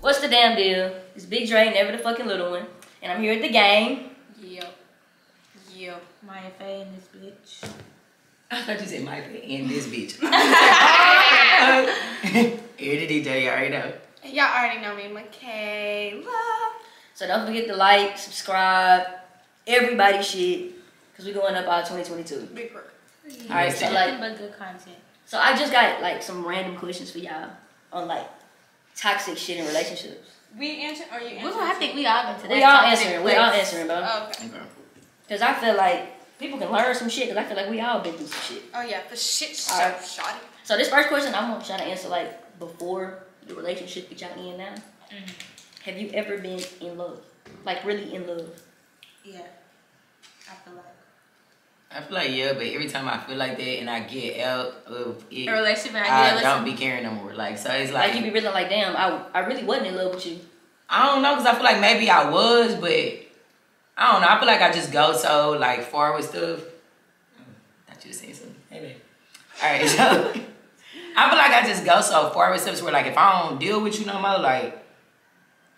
What's the damn deal? It's Big Dre, never the fucking little one. And I'm here at the game. Yep. Maya Faye in this bitch. I thought you said Maya Faye in this bitch. Here the DJ, you already know. Y'all already know me, Michaela. So don't forget to like, subscribe, everybody shit. Because we're going up our 2022. Big work. Alright, so like, but good content. so I just got like some random questions for y'all on like toxic shit in relationships. We answer or you answer? I think we all been to that. We all answering. We all answering, bro. Oh, okay. Because I feel like people can learn some shit. Because I feel like we all been through some shit. Oh yeah, for shit, Alright. shoddy. So this first question, I want y'all to answer like before the relationship that y'all in now. Have you ever been in love? Like really in love? Yeah. I feel like. Yeah, but every time I feel like that and I get out of it, A relationship and I don't be caring no more. Like, so it's like Like you be really like, damn, I really wasn't in love with you. I don't know, because I feel like maybe I was, but I don't know. I feel like I just go so like far with stuff. I thought you were saying something. Hey, babe. All right, so I feel like I just go so far with stuff where like if I don't deal with you no more, like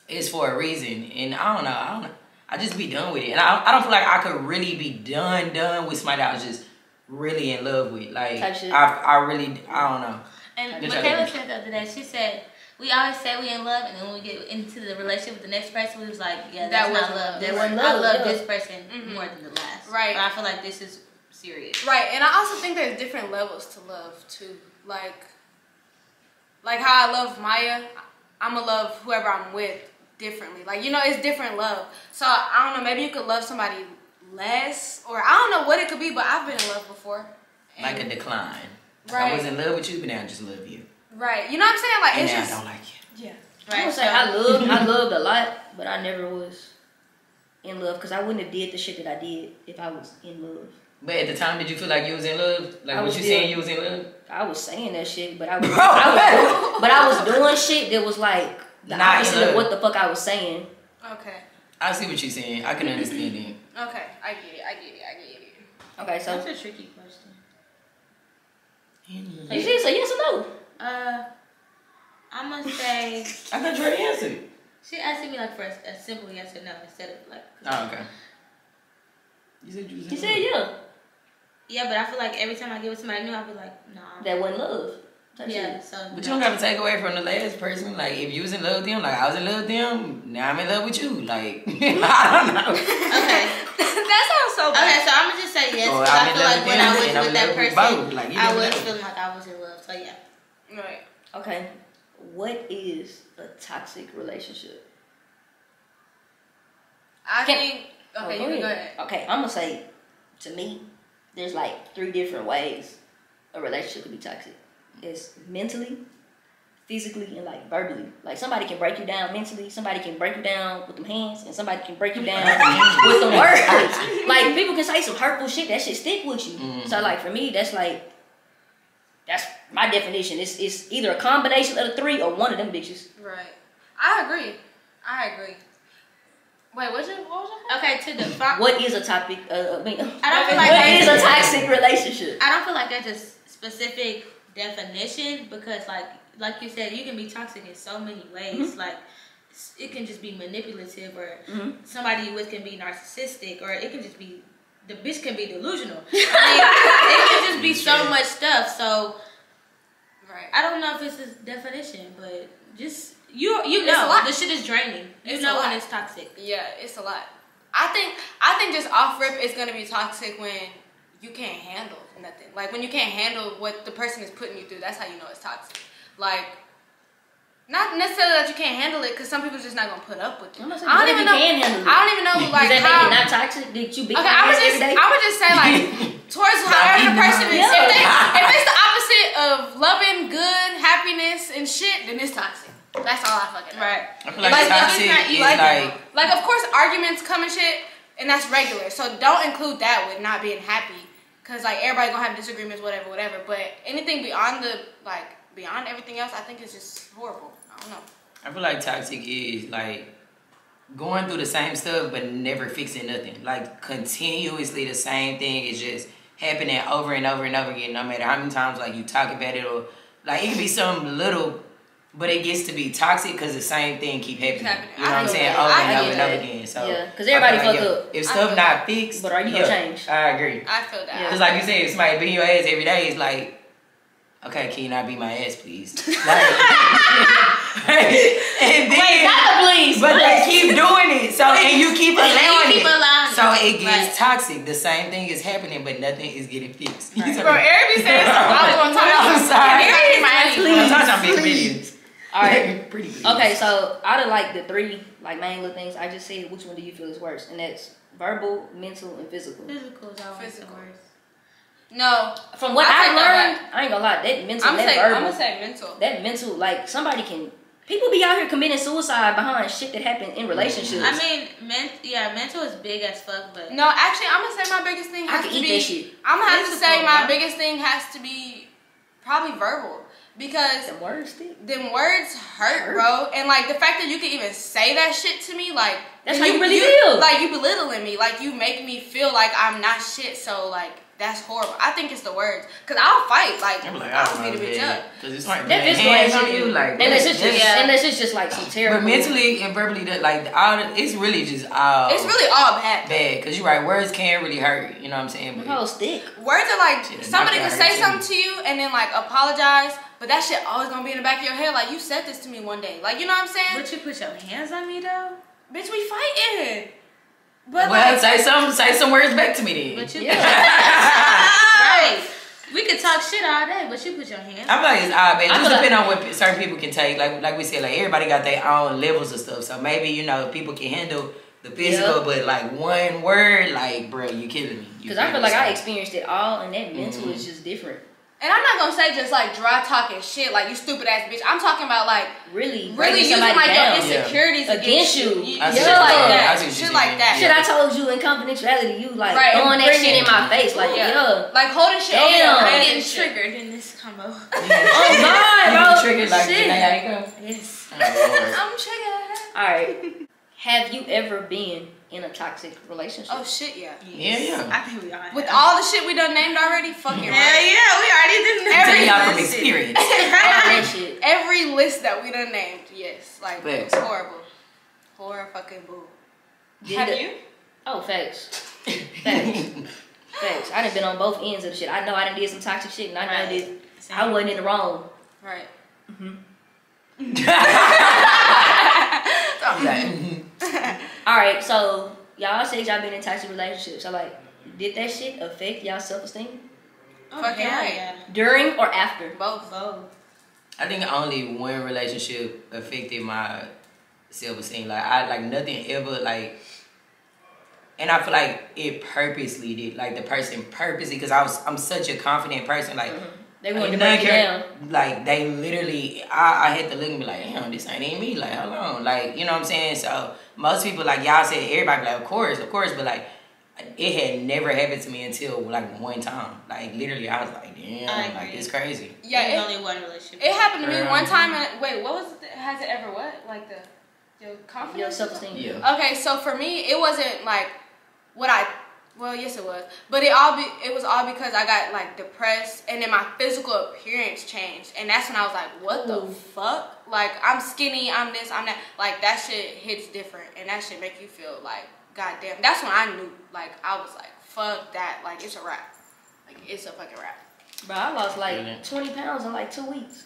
it's for a reason. And I don't know. I just be done with it. And I don't feel like I could really be done with somebody that I was just really in love with. Like, I don't know. And Michaela said the other day, she said, we always say we in love, and then when we get into the relationship with the next person, we was like, yeah, that's not love. That wasn't I love. love this person more than the last. Right. But I feel like this is serious. Right, and I also think there's different levels to love too. Like how I love Maya, I'ma love whoever I'm with differently. Like, you know, it's different love. So I don't know, maybe you could love somebody less, or I don't know what it could be, but I've been in love before. Like a decline. Right. I was in love with you, but now I just love you. Right. You know what I'm saying? Like, And it's now just, I don't like you. yeah. I would say I loved a lot, but I never was in love because I wouldn't have did the shit that I did if I was in love. But at the time, did you feel like you was in love? Like, I what was you still- saying you was in love? I was saying that shit, but I was doing shit that was like the Not in opposite love. of what the fuck I was saying. Okay. I see what you're saying. I can understand it. Okay. I get it. Okay, so That's a tricky question. you see, so yes or no? I'm gonna say, I thought you already answered. she asked me like for a simple yes or no instead of like. Oh, okay. You said you was in He love. said yeah. Yeah, but I feel like every time I get with somebody new, I'll be like, nah. That wasn't love. Type Yeah, shit. so. But you don't got to take away from the last person. Like, if you was in love with them, like I was in love with them, now I'm in love with you. Like, I don't know. Okay. That sounds so bad. Okay, so I'm gonna just say yes Or because I'm I in feel love like with when them I was and I'm with in that love with person, both. Like, you I never was know. feeling like I was in love. So yeah. Right. Okay, what is a toxic relationship? I Can- think, okay, you can go ahead. Okay, I'm gonna say, to me, there's like 3 different ways a relationship could be toxic. It's mentally, physically, and like verbally. Like somebody can break you down mentally, somebody can break you down with them hands, and somebody can break you down with some words. Like people can say some hurtful shit, that shit stick with you. So like for me, that's my definition. It's either a combination of the 3 or one of them bitches. Right. I agree. Wait, what was your Okay, to define. What is a topic? I don't feel like what is a toxic relationship? I don't feel like there's a specific definition because, like you said, you can be toxic in so many ways. Like it can just be manipulative, or somebody you with can be narcissistic, or it can just be the bitch can be delusional. I mean, it can just be so much stuff. So, Right. I don't know if it's a definition, but just you a know lot. the shit is draining. You It's know a when lot. it's toxic. Yeah, it's a lot. I think just off rip it's gonna be toxic when you can't handle nothing. Like when you can't handle what the person is putting you through. That's how you know it's toxic. Like, not necessarily that you can't handle it, because some people just not gonna put up with it. I'm not saying I don't that even you know. can handle it. I don't even know like Does that how. make it not toxic? Did you be Okay, I would just say like towards however the person is. If it's the opposite of loving, good, happiness, and shit, then it's toxic. That's all I fucking know. Right. I feel like, Like, toxic if it's not is you like of course arguments come and shit, and that's regular. So don't include that with not being happy, cause like everybody gonna have disagreements, whatever. But anything beyond beyond everything else, I think it's just horrible. I don't know. I feel like toxic is like going through the same stuff but never fixing nothing. Like continuously the same thing is just happening over and over and over again, no matter how many times like you talk about it, or like it can be some little But it gets to be toxic because the same thing keep happening. You know what I'm I saying? feel Over that. and I over get and over that. again. So Yeah, because everybody I feel fuck like, up. if I stuff feel not that. fixed, But are you gonna change? I agree. I feel that. Yeah. Cause like you said, if somebody beat your ass every day, it's like, okay, can you not beat my ass, please? Like, and then, Wait, not the please. but they keep doing it. So and you keep allowing keep it. allowing So it. it gets Right. toxic. The same thing is happening, but nothing is getting fixed. Bro, Eric be saying something. I was gonna talk I'm about sorry. Eric, my ass. Please. I'm big please. videos. All right. Pretty good. Okay, so out of like the three like main little things I just said, which one do you feel is worse? And that's verbal, mental, and physical. Physical is always Physical. the worst. No, From what I I've take that learned, I ain't gonna lie, that mental, I'm that gonna verbal, say mental. that mental, like somebody can. People be out here committing suicide behind shit that happened in relationships. I mean, mental is big as fuck, but No, actually, I'm gonna say my biggest thing I has can to eat be. that shit. I'm gonna have to Physical, say my bro. biggest thing has to be probably verbal because Them words stick. them words hurt, bro. And like the fact that you can even say that shit to me, like That's then how you really feel. Like you belittling me, like you make me feel like I'm not shit. So like that's horrible. I think it's the words, cause I'll fight. Like I'm like, I'll beat a bitch up. Cause it's like That physical hands ain't on you, like unless it's just, Yeah. unless it's just like some terrible. But mentally and verbally, that like it's really just all It's really all bad. bad. Cause you're right, words can really hurt. You know what I'm saying? Them But hoes stick. Words are like Shit, somebody knock can out say her too. something to you and then like apologize, but that shit always gonna be in the back of your head. Like you said this to me one day. Like you know what I'm saying? But you put your hands on me though. Bitch, we fighting. But well, like, say some words back to me then. But you right. We could talk shit all day, but you put your hands. I feel like it's odd, man. I Just feel like- depending on what certain people can take. Like we said, like everybody got their own levels of stuff. So maybe people can handle the physical, Yeah. but like one word, like bro, you killing me. Because I feel like I experienced it all, and that mental is just different. And I'm not gonna say just like dry talking shit, like you stupid ass bitch. I'm talking about like Really really using somebody like down. your insecurities against you. I see Shit what like you're saying. I that. see what you're Shit like saying. that. Shit, I told you in confidentiality, you like Right, and throwing that bring shit it. in my face, like yeah. Like holding shit Damn. in your I'm hand getting and shit. triggered in this combo. Oh God, You bro. get triggered like Shit. Janae Aiko? Yes. Oh, Lord. I'm triggered. All right. Have you ever been in a toxic relationship? Oh shit, yeah. Yeah. I think we all With have. all the shit we done named already, fucking Hell right. yeah, we already did Tell Every y'all from list. experience. All that shit. Every list that we done named, yes. Like Facts. it's horrible. Horror fucking boo. Have you? Oh, facts. Facts. Facts. I done been on both ends of the shit. I know I done did some toxic shit, and I know I did. I wasn't in the wrong. Right. All right, so y'all said y'all been in toxic relationships. So like, did that shit affect y'all self-esteem Oh, Fucking hell right. yeah. during or after? Both. Both. I think only one relationship affected my self-esteem. Like nothing ever like, and I feel like it purposely did. Like the person purposely, because I'm such a confident person. Like They wanted to none break you care- down. Like they literally, I had to look and be like, damn, this ain't even me. Like how long? Like you know what I'm saying? So most people like y'all said, everybody be like, of course, but like. It had never happened to me until like one time. Like literally, I was like, "Damn, I like agree. it's crazy." Yeah, There's it, only one relationship. it happened to me one time. And wait, what was it? Has it ever what? Like your confidence? Your self-esteem. Yeah. Okay, so for me, it wasn't like what I. Well, yes, it was, but it was all because I got like depressed, and then my physical appearance changed, and that's when I was like, "What the Ooh. fuck?" Like I'm skinny, I'm this, I'm that. Like that shit hits different, and that shit make you feel like, goddamn. That's when I knew, like, I was like, "Fuck that!" Like it's a wrap. Like it's a fucking wrap. Bro, I lost like Really? 20 pounds in like 2 weeks.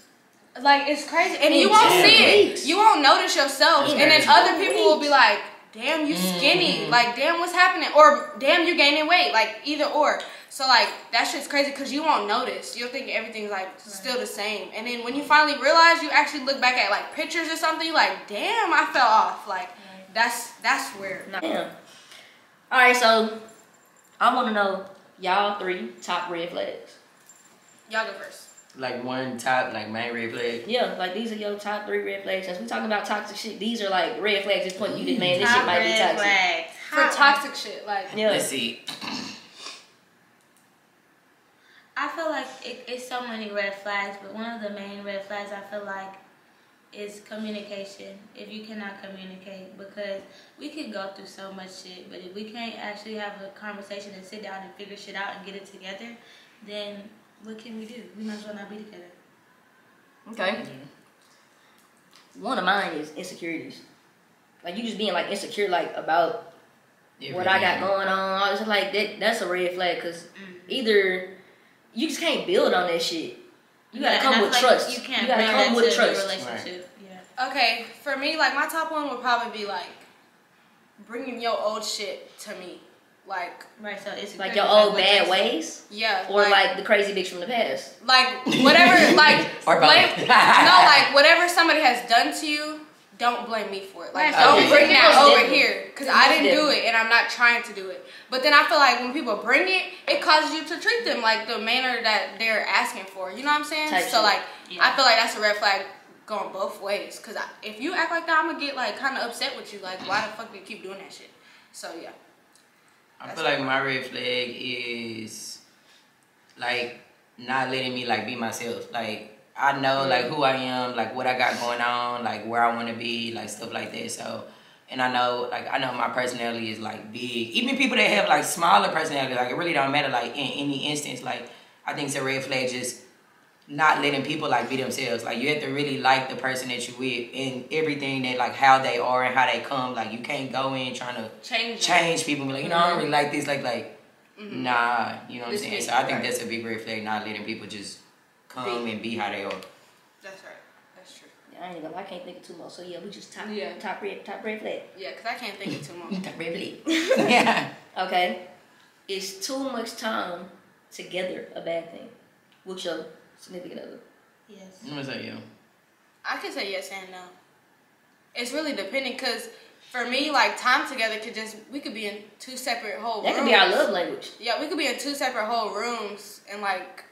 Like it's crazy, and In you won't 10 see it. weeks. You won't notice yourself, That's and then crazy. other people will be like, "Damn, you skinny." Like, "Damn, what's happening?" Or, "Damn, you gaining weight." Like either or. So like that shit's crazy because you won't notice. You'll think everything's like still the same, and then when you finally realize, you actually look back at like pictures or something. You like, "Damn, I fell off." Like that's weird. Damn. All right, so I want to know y'all 3 top red flags. Y'all go first. Like one top, like main red flag. Yeah, like these are your top 3 red flags. Since we talking about toxic shit, these are like red flags. Just point you to man, this shit Top might be red toxic. flag. For toxic shit, like Yeah. Let's see. I feel like it's so many red flags, but one of the main red flags I feel like is communication. If you cannot communicate, because we can go through so much shit, but if we can't actually have a conversation and sit down and figure shit out and get it together, then what can we do? We might as well not be together. Okay. one of mine is insecurities. Like you just being like insecure like about what I got going on. I was like that's a red flag because either you just can't build on that shit. You gotta come with trust. You can't gotta come with trust. Relationship. Right. Yeah. Okay, for me, like my top one would probably be like bringing your old shit to me. Like, right, so it's like your old bad ways, yeah, or like the crazy bitch from the past, like whatever, like or blame, no, like whatever somebody has done to you, don't blame me for it. Like, don't bring that over here because I didn't do it and I'm not trying to do it. But then I feel like when people bring it, it causes you to treat them like the manner that they're asking for. You know what I'm saying? So like, I feel like that's a red flag going both ways. Because if you act like that, I'm gonna get like kind of upset with you. Like, why the fuck do you keep doing that shit? So yeah. I feel like my red flag is like not letting me like be myself. Like I know like who I am, like what I got going on, like where I want to be, like stuff like that. So, and I know my personality is like big. Even people that have like smaller personality, like it really don't matter. Like in any instance, like I think it's a red flag just not letting people like be themselves. Like you have to really like the person that you with and everything that like how they are and how they come. Like you can't go in trying to change people and be like, you know, I don't really like this. Like nah, you know what I'm saying? So I think that's a big red flag, not letting people just come and be how they are. That's right. That's true. Yeah, I ain't gonna lie, I can't think of two more. So yeah, we just top red flag. Yeah, because I can't think of two more. Top red flag. Yeah. Okay. Is too much time together a bad thing? With your significant other? Yes. I'm gonna say yeah. I can say yes and no. It's really depending because for me, like time together we could be in two separate whole rooms. That could be our love language. Yeah, we could be in two separate whole rooms and like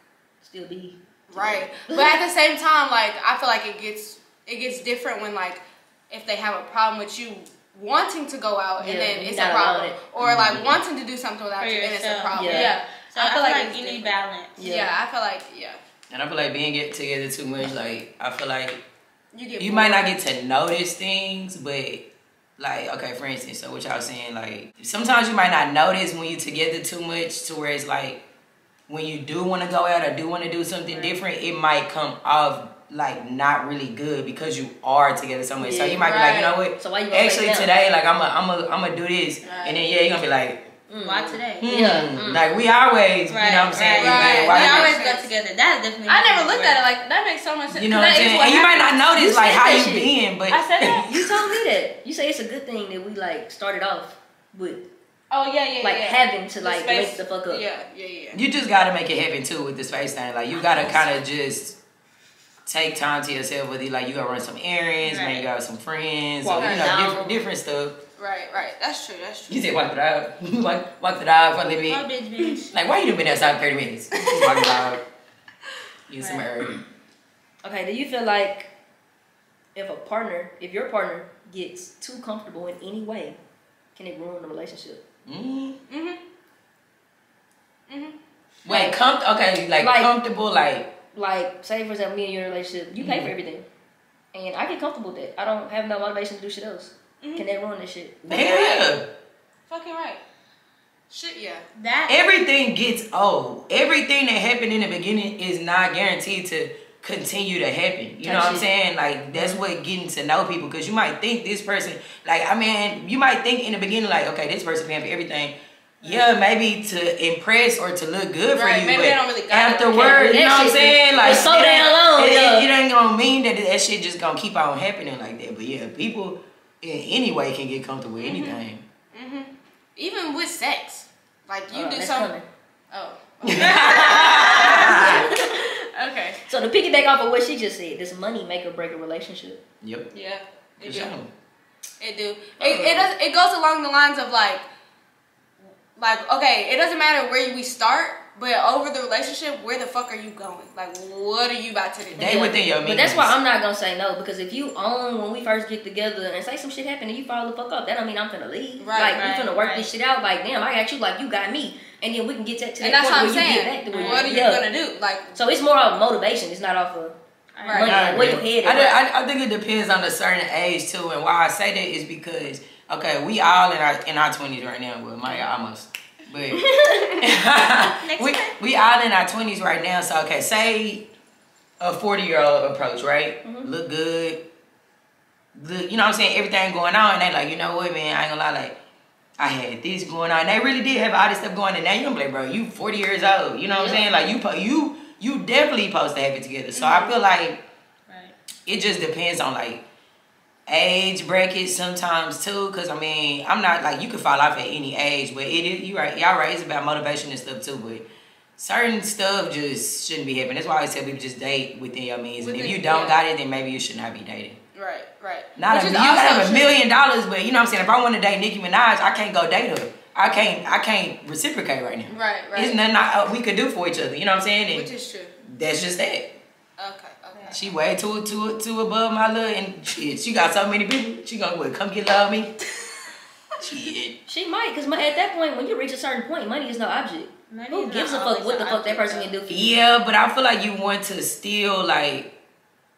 still be right. But at the same time, like I feel like it gets different when like if they have a problem with you wanting to go out and then it's a problem, or like wanting to do something without you and it's a problem. Yeah. So I feel like you need balance. Yeah, I feel like And I feel like being together too much, like I feel like you bored. might not get to notice things, but like okay, for instance, so what y'all saying, like sometimes you might not notice when you together too much to where it's like when you do want to go out or do want to do something different, it might come off like not really good because you are together so much. So you might be like, you know what? So why you actually today, like I'm gonna do this, and then you're gonna be like. Why today? Like we always, you know what I'm saying? Right. We always go together. That's definitely. I never looked at it like that. Makes so much sense. You know what I'm saying? And you might not notice like how you been, but I said that. You told me that. You say it's a good thing that we like started off with. Oh yeah. Like having to like wake the fuck up. Yeah. You just gotta make it happen too with the space thing. Like you gotta kind of just take time to yourself. Whether like you gotta run some errands, maybe you got some friends, or you know different stuff. Right. That's true. You said wipe it out. wipe the dog for a little bit. Oh, bitch. Like, why you done been outside 30 minutes? Just wipe the dog. Use some herb. Okay, do you feel like if your partner gets too comfortable in any way, can it ruin the relationship? Wait, comfortable, Like, say for example, me and you in a relationship, you pay for everything. And I get comfortable with that. I don't have no motivation to do shit else. Can that ruin this shit? Hell yeah. Fucking right. Shit, yeah. Everything gets old. Everything that happened in the beginning is not guaranteed to continue to happen. You know what I'm saying? Like, that's what getting to know people. Because you might think this person, like, I mean, you might think in the beginning, like, okay, this person paying for everything. Yeah, maybe to impress or to look good for you, maybe but they don't really got afterwards, you know what I'm saying? Like, so damn long. It ain't gonna mean that shit just gonna keep on happening like that. But yeah, people in any way can get comfortable with anything. Even with sex, like you do something. Oh. Okay. So to piggyback off of what she just said, does money make or break a relationship? Yep. Yeah. It do. It do. It goes along the lines of like okay, it doesn't matter where we start, but over the relationship, where the fuck are you going? Like, what are you about to do? They within your means. But that's why I'm not gonna say no, because if you own when we first get together and say some shit happen and you follow the fuck up, that don't mean I'm finna leave. Right, we finna work this shit out. Like, damn, I got you. Like, you got me, and then we can get to that point that's what I'm where saying. you get back to where what are you gonna do? Like, so it's more of motivation. It's not off of money. Like, where your head is. I think it depends on a certain age too, and why I say that is because okay, we all in our 20s right now. Well, Maya almost. But we all in our 20s right now. So okay, say a 40-year-old approach, right? Look good, you know what I'm saying, everything going on, and they like, you know what, man, I ain't gonna lie, like, I had this going on. And they really did have all this stuff going on. And now you gonna be like, bro, you 40 years old. You know what I'm saying? Like, you definitely supposed to have it together. So I feel like it just depends on, like, age brackets sometimes, too. Because, I mean, I'm not, like, you can fall off at any age. But y'all right, it's about motivation and stuff, too. But certain stuff just shouldn't be happening. That's why I always tell people just date within your means. And if you don't got it, then maybe you should not be dating. Right. You gotta have $1 million, but you know what I'm saying? If I want to date Nicki Minaj, I can't go date her. I can't reciprocate right now. Right. There's nothing we could do for each other. You know what I'm saying? And which is true. that's just that. Okay. She way too above my little, and she got so many people. She gonna come get love me. Shit. She might, because at that point, when you reach a certain point, money is no object. Who gives a fuck what the fuck that person can do for you? Yeah, but I feel like you want to still, like,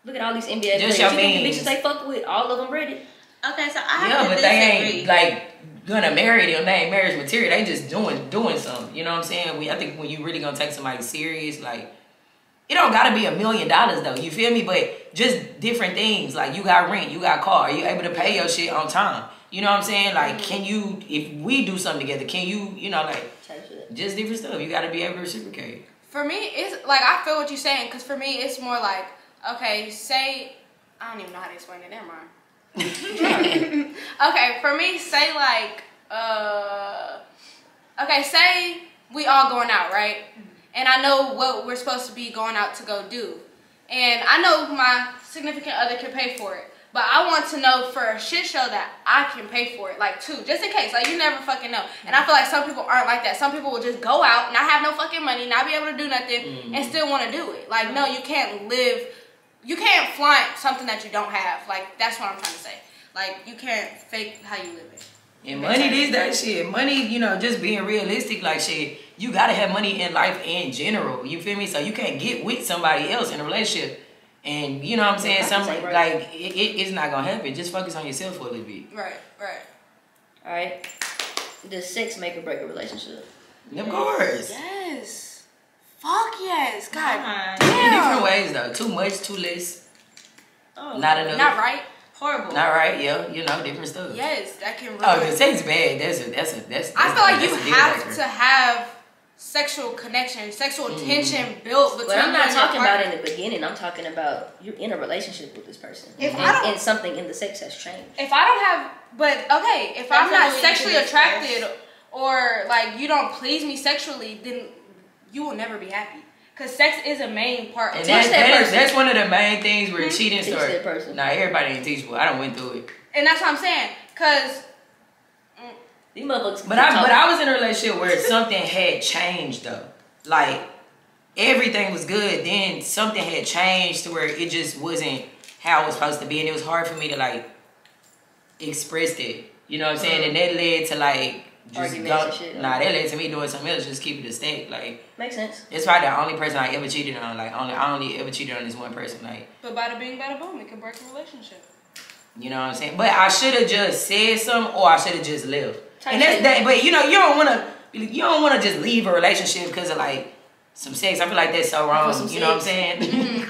look at all these NBA just players. You think the bitches they fuck with, all of them ready? Okay, so I have to but disagree. they ain't like gonna marry them. They ain't marriage material. They just doing something. You know what I'm saying? I think when you really gonna take somebody serious, like, it don't gotta be $1 million though. You feel me? But just different things. Like, you got rent, you got car, you able to pay your shit on time. You know what I'm saying? Like, can you, if we do something together, can you know, like, just different stuff. You gotta be able to reciprocate. For me, it's like, I feel what you're saying, because for me, it's more like, okay, say, I don't even know how to explain it. Never mind. Okay, for me, say like, okay, say we all going out, right? And I know what we're supposed to be going out to go do. And I know my significant other can pay for it. But I want to know for a shit show that I can pay for it, like, too, just in case. Like, you never fucking know. And I feel like some people aren't like that. Some people will just go out, not have no fucking money, not be able to do nothing, and still want to do it. Like, no, you can't flaunt something that you don't have. Like, that's what I'm trying to say. Like, you can't fake how you live it. And money these days, shit. Money, you know, just being realistic, like, shit, you gotta have money in life in general. You feel me? So you can't get with somebody else in a relationship. And you know what I'm saying? Something like it's not gonna happen. Just focus on yourself for a little bit. Right. All right. Does sex make or break a relationship? Of course. Yes. Fuck yes. God In damn. different ways though. Too much, too less. Oh, Not enough. Not right. horrible. Not right. Yeah. You know, different stuff. Yes, that can ruin. Oh, the sex bad. That's I feel like that's you a deal have breaker. to have sexual connection, sexual tension built between But I'm you not and your talking about partner. in the beginning. I'm talking about you're in a relationship with this person. If I don't- and something in the sex has changed. If I don't have, but okay, if I'm That's not something you sexually can discuss. attracted or like you don't please me sexually, then you will never be happy. Cause sex is a main part. And of that's one of the main things where cheating Teach starts. that person. Nah, everybody ain't teachable. I done went through it. And that's what I'm saying. Cause These motherfuckers. But I was in a relationship where something had changed though. Like everything was good, then something had changed to where it just wasn't how it was supposed to be, and it was hard for me to like express it. You know what I'm saying? And that led to like just Arguments and shit. Nah, that led to me doing something else. Just keep it a stake. Like Makes sense. it's probably the only person I ever cheated on. Like I only ever cheated on this one person. Like but bada bing, bada boom, it can break a relationship. you know what I'm saying? But I should have just said something, or I should have just left. Type And that's shit. that. But you know, you don't want to just leave a relationship because of like some sex. I feel like that's so wrong. some You know what I'm sex. saying?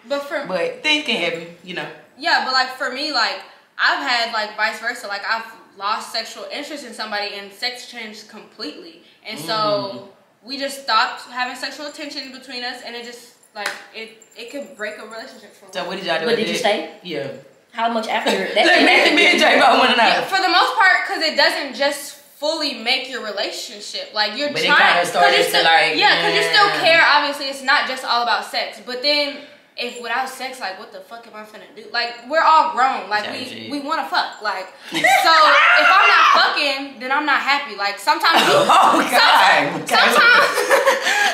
But But things can happen. You know. yeah, but like for me, like I've had like vice versa. Like I've lost sexual interest in somebody and sex changed completely. And so we just stopped having sexual attention between us, and it just like it could break a relationship for So me. what did y'all do? But with did you that? stay? Yeah. How much after that? Look, me and J Bo want to know. Yeah, for the most part, because it doesn't just fully make your relationship. Like you're But it trying, kinda started you to, like, because you still yeah. care. Obviously, it's not just all about sex. But then, if without sex, like what the fuck am I finna do? Like we're all grown. Like Same shit. we want to fuck. Like so, if I'm not fucking, then I'm not happy. Like sometimes, Oh God.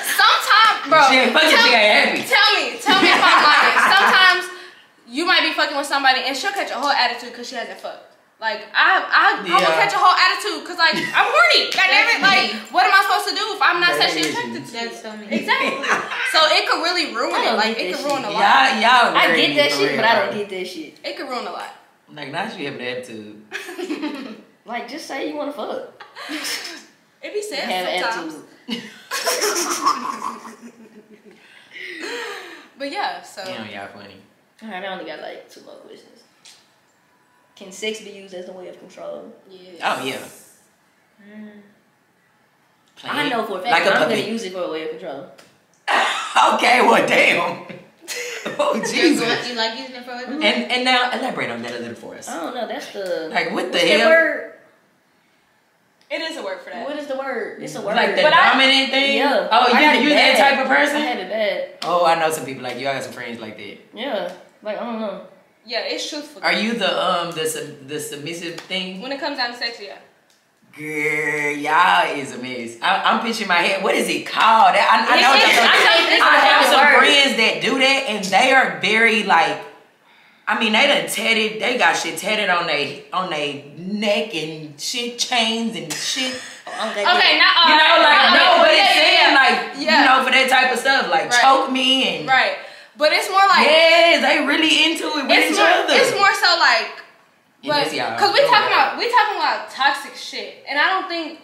sometimes, bro. She ain't fucking. She ain't happy. Tell me if I'm lying. Sometimes you might be fucking with somebody and she'll catch a whole attitude because she hasn't fucked. Like I'm gonna catch a whole attitude because like I'm horny. God damn it! Like what am I supposed to do if I'm not sexually attracted to you? That's so mean. Exactly. So it could really ruin I it. don't Like get it that could ruin a shit. lot. Y'all. I very get that for shit, real, but I bro. don't get that shit. It could ruin a lot. Like now she have an attitude. Like, just say you want to fuck. It be Have sad an sometimes. attitude. But yeah, so Damn, y'all funny. All right, I only got like 2 more questions. Can sex be used as a way of control? Yes. Oh yeah. I know for a fact like a I'm puppy. gonna use it for a way of control. Okay, well, damn. Oh Jesus. You like using it for other? And now elaborate on that a little for us. I don't know. That's the Like what the what's that hell? word? It is a word for that. What is the word? It's a word. Like the But I- dominant thing? Yeah. Oh, I had it you that bad. type of I person? have it bad. Oh, I know some people like you. I got some friends like that. Yeah. Like I don't know. Yeah, it's truthful. Are you the submissive thing? When it comes down to sex, yeah. Girl, y'all is a mess. I'm picturing my head. What is it called? I know what It's- y'all I talking know it's I a have fucking some word. friends that do that, and they are very like. I mean, they done tatted. They got shit tatted on they neck and shit, chains and shit. Okay, not all You know, like right. no, but Yeah, it's saying yeah. like Yeah. you know for that type of stuff, like Right. choke me and Right. But it's more like yeah, they really into it with it's each more, other. it's more so like Yeah, but that's y'all. because we Oh, talking God. about toxic shit, and I don't think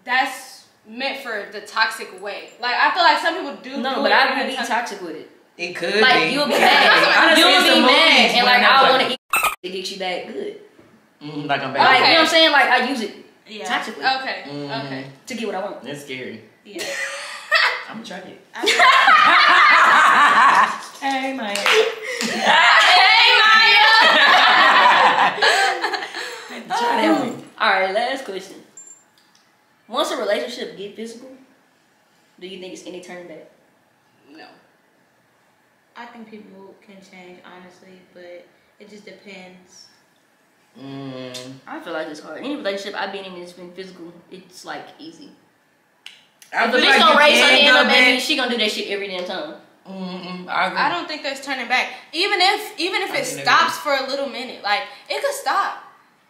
that's meant for the toxic way. Like I feel like some people do. No, do but it I in would a be toxic- toxic with it. It could Like be. you'll be I mad. done You'll seen be some mad, movies and where like that's I like- want to eat to get you back good. Like I'm back. Like you know Okay. what I'm saying? Like I use it Yeah. toxically Okay. Mhm. Okay. to get what I want. That's scary. Yeah. I'm gonna try it. I- Hey, Maya. Hey Maya. Try that one. All right, last question. Once a relationship get physical, do you think it's any turn back? No. I think people can change, honestly, but it just depends. I feel like it's hard. Any relationship I've been in that's been physical, it's like easy. I If the feel bitch like gonna you raise her can hand go up, baby, back. she gonna do that shit every damn time. I agree. I don't think there's turning back. Even if I it think stops for a little minute, like it could stop.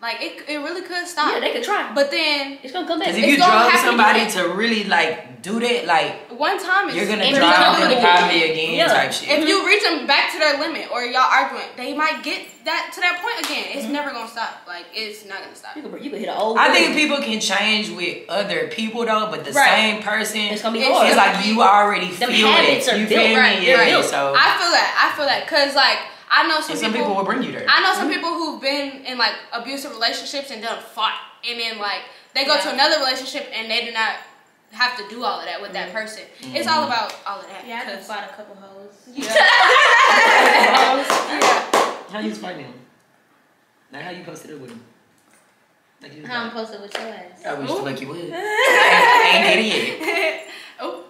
Like it really could stop. Yeah, they could try, But then it's gonna come back. Because if It's you gonna drug happen somebody again. to really like do that, like one time is you're gonna And drive you them know probably again Yeah. type shit. if you reach them back to their limit or y'all arguing, they might get that to that point again. It's never gonna stop. Like it's not gonna stop. you could hit an old. I girl. think people can change with other people though, but the Right. same person, It's gonna be It's hard. it's like you already Them feel habits it. are You built, feel right, me? Yeah. they're built. So I feel that. Cause like I know and some people will bring you there. I know some people who've been in like abusive relationships and done fought, and then like they go to another relationship and they do not have to do all of that with that person. It's all about all of that. Yeah, I 'cause- just fought a couple hoes. yeah. How you fight them? Like how you posted up with them? Like you How I'm posted with your ass. I wish to make you would. Ain't hit it yet. Oh,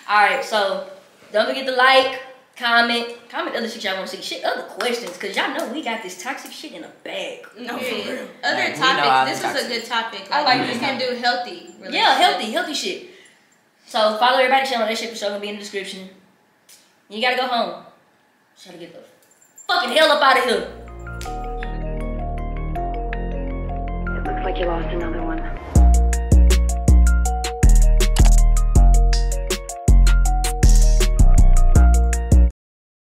All right, so don't forget to like, comment other shit y'all want to see, shit other questions, cause y'all know we got this toxic shit in a bag. no, for Period. real. Other Like, we know all topics. the This is a toxic. good topic. I like we this can topic. do healthy. Yeah, healthy shit. So follow everybody's channel. That shit for sure gonna be in the description. You gotta go home. Try to get the fucking hell up out of here. It looks like you lost another one.